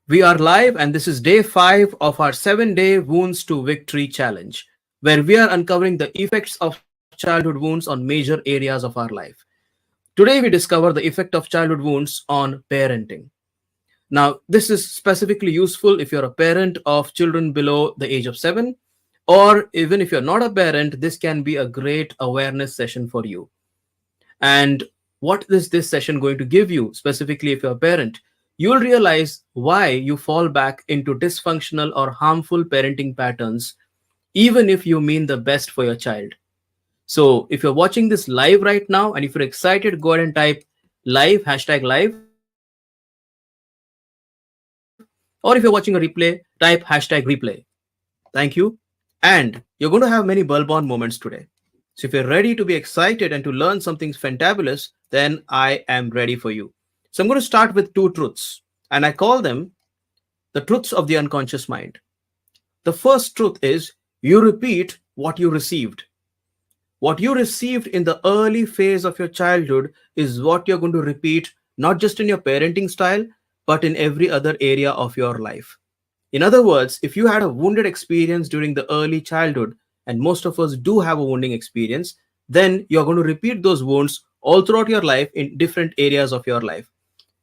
We are live, and this is day 5 of our 7-day Wounds to Victory challenge, where we are uncovering the effects of childhood wounds on major areas of our life. Today, we discover the effect of childhood wounds on parenting. Now, this is specifically useful if you're a parent of children below the age of 7, or even if you're not a parent, this can be a great awareness session for you. And what is this session going to give you, specifically if you're a parent? You'll realize why you fall back into dysfunctional or harmful parenting patterns, even if you mean the best for your child. So, if you're watching this live right now and if you're excited, go ahead and type live, hashtag live. Or if you're watching a replay, type hashtag replay. Thank you. And you're going to have many bulb on moments today. So if you're ready to be excited and to learn something fantabulous, then I am ready for you. So I'm going to start with two truths, and I call them the truths of the unconscious mind. The first truth is you repeat what you received. What you received in the early phase of your childhood is what you're going to repeat, not just in your parenting style, but in every other area of your life. In other words, if you had a wounded experience during the early childhood, and most of us do have a wounding experience, then you're going to repeat those wounds all throughout your life in different areas of your life.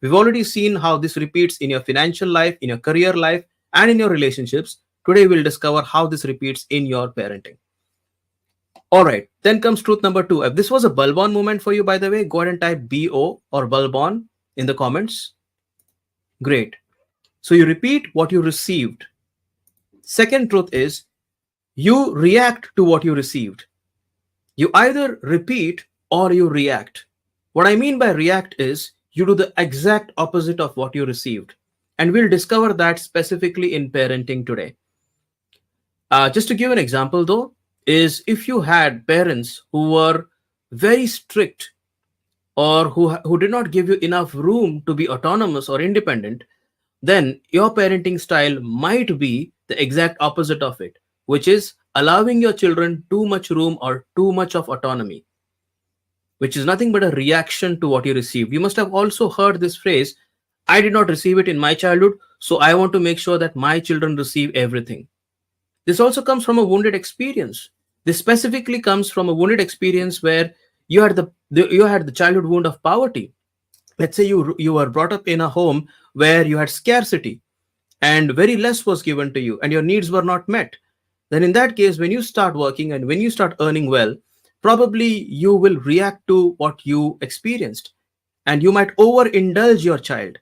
We've already seen how this repeats in your financial life, in your career life, and in your relationships. Today, we'll discover how this repeats in your parenting. All right, then comes truth number 2. If this was a bulb-on moment for you, by the way, go ahead and type BO or bulb-on in the comments. Great. So you repeat what you received. Second truth is you react to what you received. You either repeat or you react. What I mean by react is you do the exact opposite of what you received. And we'll discover that specifically in parenting today. Just to give an example, though, is if you had parents who were very strict or who did not give you enough room to be autonomous or independent, then your parenting style might be the exact opposite of it, which is allowing your children too much room or too much of autonomy, which is nothing but a reaction to what you received. You must have also heard this phrase, I did not receive it in my childhood, so I want to make sure that my children receive everything. This also comes from a wounded experience. This specifically comes from a wounded experience where you had the childhood wound of poverty. Let's say you were brought up in a home where you had scarcity and very less was given to you and your needs were not met. Then in that case, when you start working and when you start earning well, probably you will react to what you experienced, and you might overindulge your child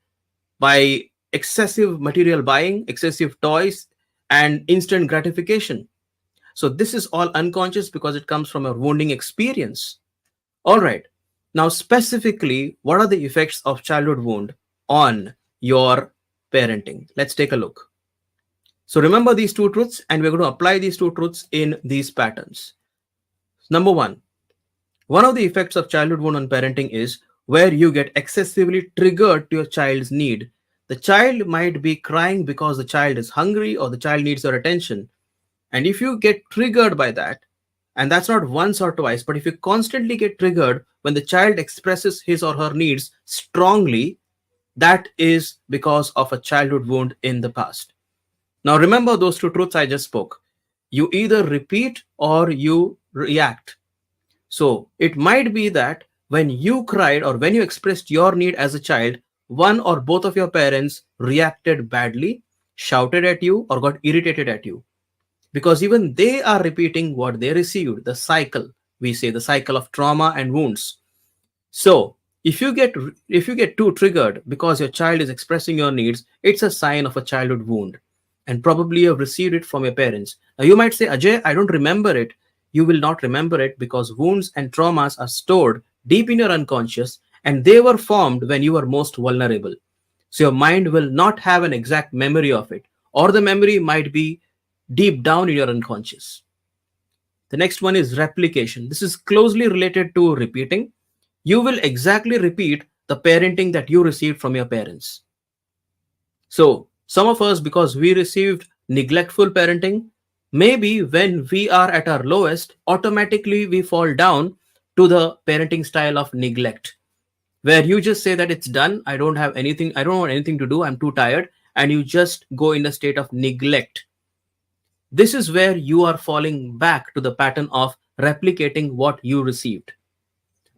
by excessive material buying, excessive toys, and instant gratification. So this is all unconscious because it comes from a wounding experience. All right. Now, specifically, what are the effects of childhood wound on your parenting? Let's take a look. So remember these two truths, and we're going to apply these two truths in these patterns. Number one of the effects of childhood wound on parenting is where you get excessively triggered to your child's need. The child might be crying because the child is hungry or the child needs your attention. And if you get triggered by that, and that's not once or twice, but if you constantly get triggered when the child expresses his or her needs strongly, that is because of a childhood wound in the past. Now, remember those two truths I just spoke. You either repeat or you react. So it might be that when you cried or when you expressed your need as a child, one or both of your parents reacted badly, shouted at you, or got irritated at you. Because even they are repeating what they received, the cycle, we say the cycle of trauma and wounds. So if you get too triggered because your child is expressing your needs, it's a sign of a childhood wound, and probably you have received it from your parents. Now you might say, Ajay, I don't remember it. You will not remember it because wounds and traumas are stored deep in your unconscious, and they were formed when you were most vulnerable. So your mind will not have an exact memory of it, or the memory might be deep down in your unconscious. The next one is replication. This is closely related to repeating. You will exactly repeat the parenting that you received from your parents. So some of us, because we received neglectful parenting, maybe when we are at our lowest, automatically we fall down to the parenting style of neglect, where you just say that it's done. I don't want anything to do. I'm too tired. and you just go in a state of neglect. This is where you are falling back to the pattern of replicating what you received.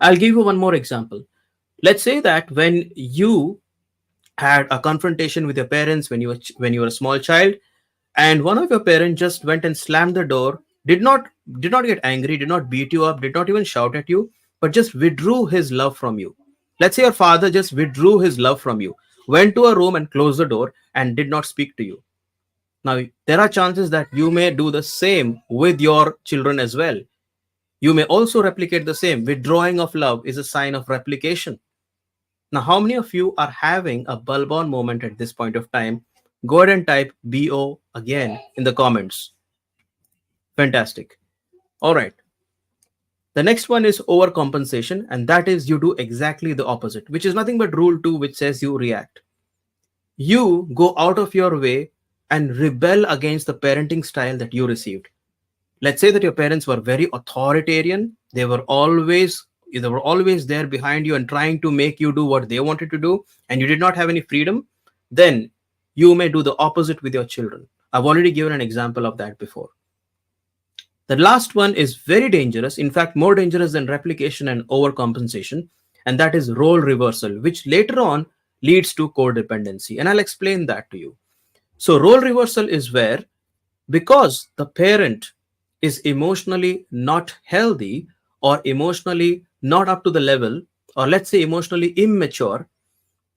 I'll give you one more example. Let's say that when you had a confrontation with your parents when you were a small child, and one of your parents just went and slammed the door, did not get angry, did not beat you up, did not even shout at you, but just withdrew his love from you. Let's say your father just withdrew his love from you, went to a room and closed the door and did not speak to you. Now there are chances that you may do the same with your children as well. You may also replicate the same. Withdrawing of love is a sign of replication. Now, how many of you are having a bulb on moment at this point of time? Go ahead and type BO again in the comments. Fantastic. All right. The next one is overcompensation, and that is you do exactly the opposite, which is nothing but rule 2, which says you react. You go out of your way and rebel against the parenting style that you received. Let's say that your parents were very authoritarian. They were always there behind you and trying to make you do what they wanted to do, and you did not have any freedom. Then you may do the opposite with your children. I've already given an example of that before. The last one is very dangerous, in fact more dangerous than replication and overcompensation, and that is role reversal, which later on leads to codependency, and I'll explain that to you. So role reversal is where, because the parent is emotionally not healthy or emotionally not up to the level, or let's say emotionally immature,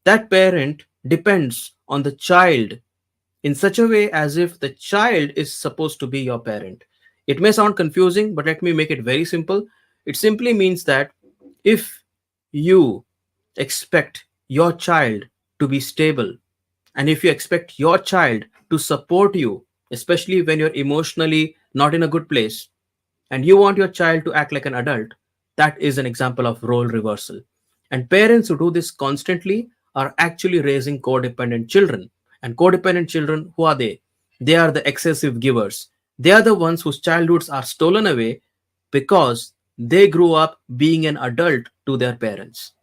that parent depends on the child in such a way as if the child is supposed to be your parent. It may sound confusing, but let me make it very simple. It simply means that if you expect your child to be stable, and if you expect your child to support you, especially when you're emotionally not in a good place, and you want your child to act like an adult, that is an example of role reversal. And parents who do this constantly are actually raising codependent children. And codependent children, who are they? They are the excessive givers. They are the ones whose childhoods are stolen away because they grew up being an adult to their parents.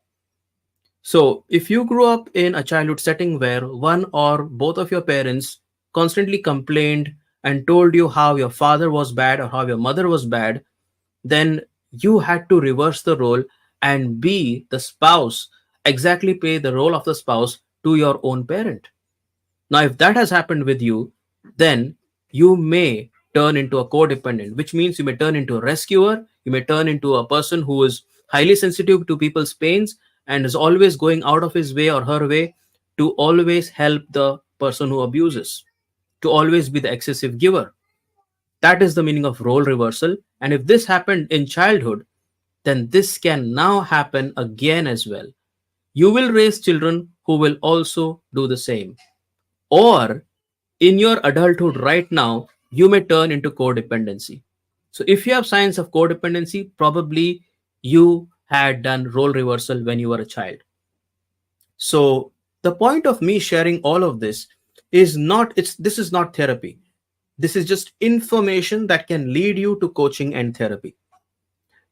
So, if you grew up in a childhood setting where one or both of your parents constantly complained and told you how your father was bad or how your mother was bad, then you had to reverse the role and be the spouse, exactly play the role of the spouse to your own parent. Now, if that has happened with you, then you may turn into a codependent, which means you may turn into a rescuer, you may turn into a person who is highly sensitive to people's pains and is always going out of his way or her way to always help the person who abuses, to always be the excessive giver. That is the meaning of role reversal. And if this happened in childhood, then this can now happen again as well. You will raise children who will also do the same. Or in your adulthood right now, you may turn into codependency. So if you have signs of codependency, probably you had done role reversal when you were a child. So the point of me sharing all of this is not it's this is not therapy. This is just information that can lead you to coaching and therapy.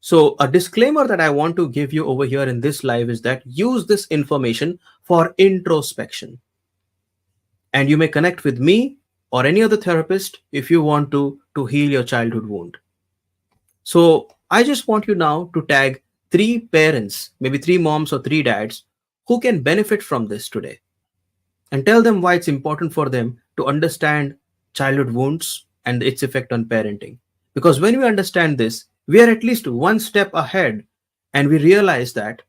So a disclaimer that I want to give you over here in this live is that use this information for introspection. And you may connect with me or any other therapist if you want to heal your childhood wound. So I just want you now to tag 3 parents, maybe 3 moms or 3 dads, who can benefit from this today, and tell them why it's important for them to understand childhood wounds and its effect on parenting. Because when we understand this, we are at least one step ahead, and we realize that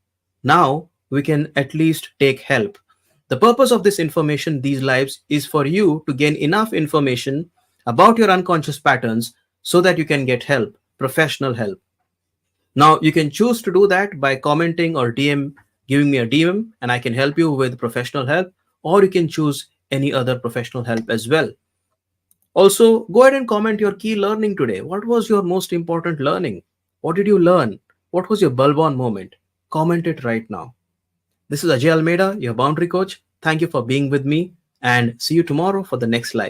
now we can at least take help. The purpose of this information, these lives, is for you to gain enough information about your unconscious patterns so that you can get help, professional help. Now, you can choose to do that by commenting or giving me a DM, and I can help you with professional help, or you can choose any other professional help as well. Also, go ahead and comment your key learning today. What was your most important learning? What did you learn? What was your bulb on moment? Comment it right now. This is Ajay Almeida, your boundary coach. Thank you for being with me, and see you tomorrow for the next live.